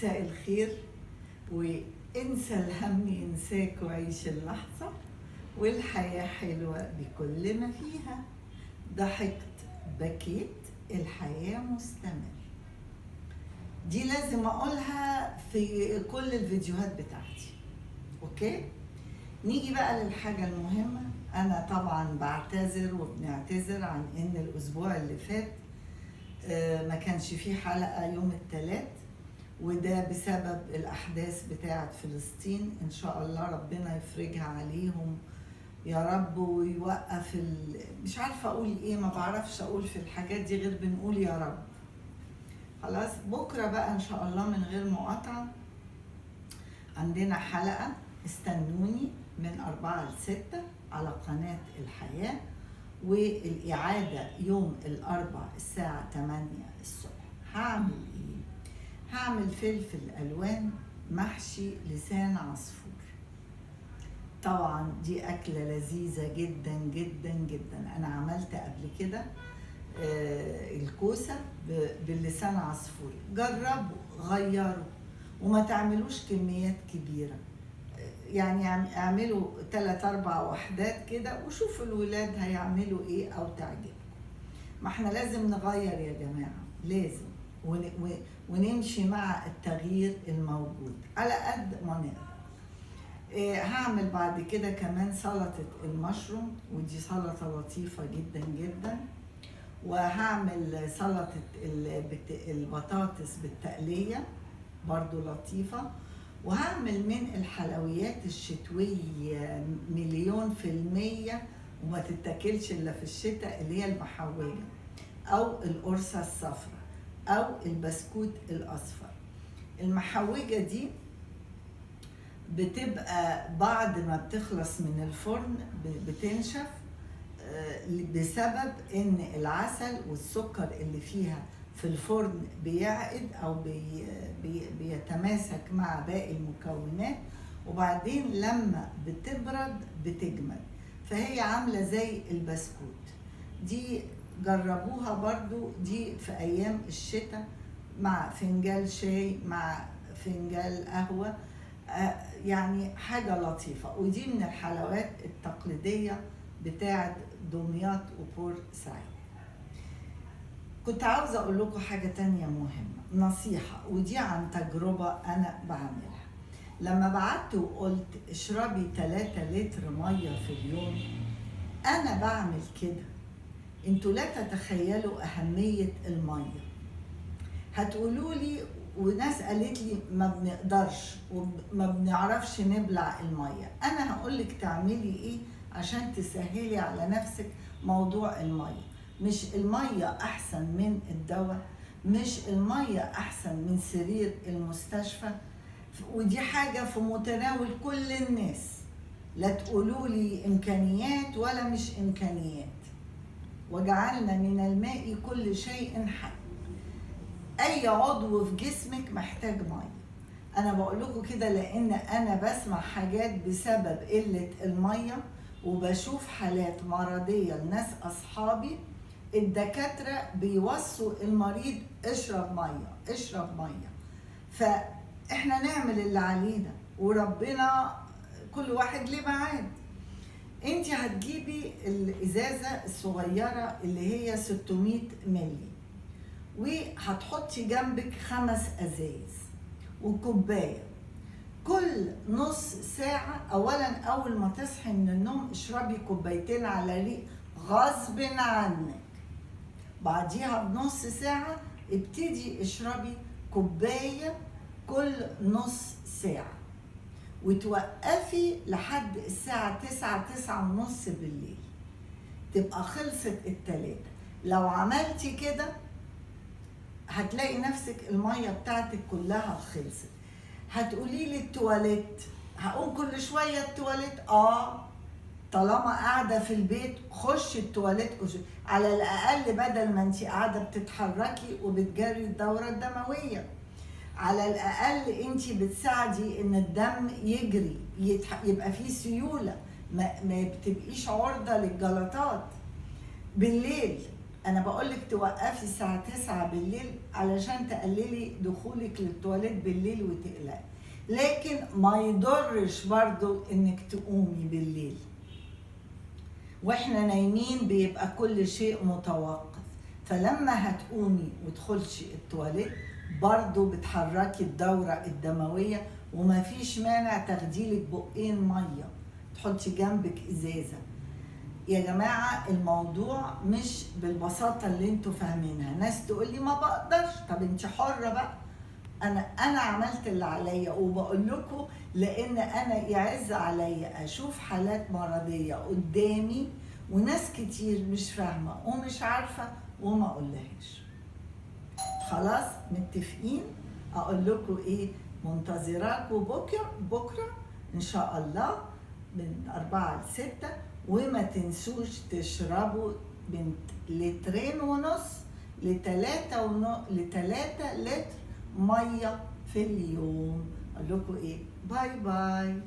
مساء الخير، وانسى الهم ينساك وعيش اللحظة، والحياة حلوة بكل ما فيها. ضحكت بكيت الحياة مستمر. دي لازم اقولها في كل الفيديوهات بتاعتي. اوكي، نيجي بقى للحاجة المهمة. انا طبعا بعتذر وبنعتذر عن ان الاسبوع اللي فات ما كانش فيه حلقة يوم الثلاث، وده بسبب الأحداث بتاعة فلسطين. إن شاء الله ربنا يفرجها عليهم يا رب، ويوقف مش عارفة أقول إيه، ما بعرفش أقول في الحاجات دي غير بنقول يا رب. خلاص، بكرة بقى إن شاء الله من غير مقاطعة عندنا حلقة، استنوني من 4 ل6 على قناة الحياة، والإعادة يوم الأربع الساعة 8 الصبح. هعمل إيه؟ هعمل فلفل ألوان محشي لسان عصفور. طبعا دي أكلة لذيذة جدا جدا جدا. أنا عملت قبل كده الكوسة باللسان عصفور. جربوا، غيروا، وما تعملوش كميات كبيرة. يعني اعملوا 3-4 وحدات كده وشوفوا الولاد هيعملوا ايه او تعجبكم. ما احنا لازم نغير يا جماعة، لازم ونمشي مع التغيير الموجود على قد ما نقدر. هعمل بعد كده كمان سلطة المشروم، ودي سلطة لطيفة جدا جدا. وهعمل سلطة البطاطس بالتقلية برضو لطيفة. وهعمل من الحلويات الشتوية 100% وما تتاكلش الا في الشتاء، اللي هي المحوجة او القرصة الصفراء او البسكوت الاصفر. المحوجة دي بتبقى بعد ما بتخلص من الفرن بتنشف بسبب ان العسل والسكر اللي فيها في الفرن بيعقد او بيتماسك مع باقي المكونات، وبعدين لما بتبرد بتجمد، فهي عاملة زي البسكوت. دي جربوها برضو، دي في ايام الشتاء مع فنجان شاي مع فنجان قهوة، يعني حاجة لطيفة. ودي من الحلويات التقليدية بتاعت دمياط وبورسعيد. كنت عاوزة أقول لكم حاجة تانية مهمة، نصيحة، ودي عن تجربة أنا بعملها. لما بعت وقلت اشربي 3 لتر مية في اليوم، أنا بعمل كده. انتوا لا تتخيلوا أهمية المية. هتقولوا لي، وناس قالت لي ما بنقدرش وما بنعرفش نبلع المية. أنا هقولك تعملي إيه عشان تسهلي على نفسك موضوع المية. مش المية أحسن من الدواء؟ مش المية أحسن من سرير المستشفى؟ ودي حاجة في متناول كل الناس. لا تقولوا لي إمكانيات ولا مش إمكانيات. وجعلنا من الماء كل شيء حي. أي عضو في جسمك محتاج مية. أنا بقول لكم كده لأن أنا بسمع حاجات بسبب قلة المية، وبشوف حالات مرضية لناس أصحابي الدكاترة بيوصوا المريض اشرب مية اشرب مية. فإحنا نعمل اللي علينا، وربنا كل واحد ليه ميعاد. انت هتجيبي الإزازة الصغيرة اللي هي 600 ملي، وهتحطي جنبك 5 أزايز وكوباية. كل نص ساعة، أولا أول ما تصحي من النوم اشربي 2 كوباية على ريق غصب عنك. بعديها بنص ساعة ابتدي اشربي 1 كوباية كل نص ساعة، وتوقفي لحد الساعة 9-9:30 بالليل، تبقى خلصت 3. لو عملتي كده هتلاقي نفسك المية بتاعتك كلها خلصت. هتقولي لي التواليت، هقوم كل شوية التواليت. طالما قاعدة في البيت خش التواليت على الأقل، بدل ما انتي قاعدة بتتحركي وبتجري الدورة الدموية، على الأقل انتي بتساعدي ان الدم يجري، يبقى فيه سيولة، ما بتبقيش عرضة للجلطات. بالليل انا بقولك توقفي الساعة 9 بالليل علشان تقللي دخولك للتواليت بالليل وتقلقي، لكن ما يضرش برضو انك تقومي بالليل. واحنا نايمين بيبقى كل شيء متوقف، فلما هتقومي وتخلشي التواليت برضو بتحركي الدورة الدموية، ومفيش مانع تاخديلك بقين مية، تحطي جنبك ازازة. يا جماعة الموضوع مش بالبساطة اللي انتوا فاهمينها. ناس تقولي ما بقدرش، طب انت حرة بقى. انا عملت اللي عليا، وبقول لكم لان انا يعز عليا اشوف حالات مرضية قدامي وناس كتير مش فاهمة ومش عارفة وما اقولهاش. خلاص متفقين؟ اقول لكم ايه، منتظراكم بكرة ان شاء الله من 4 ل6، وما تنسوش تشربوا من 2.5 ل3 لتر ميه في اليوم. اقول لكم ايه، باي باي.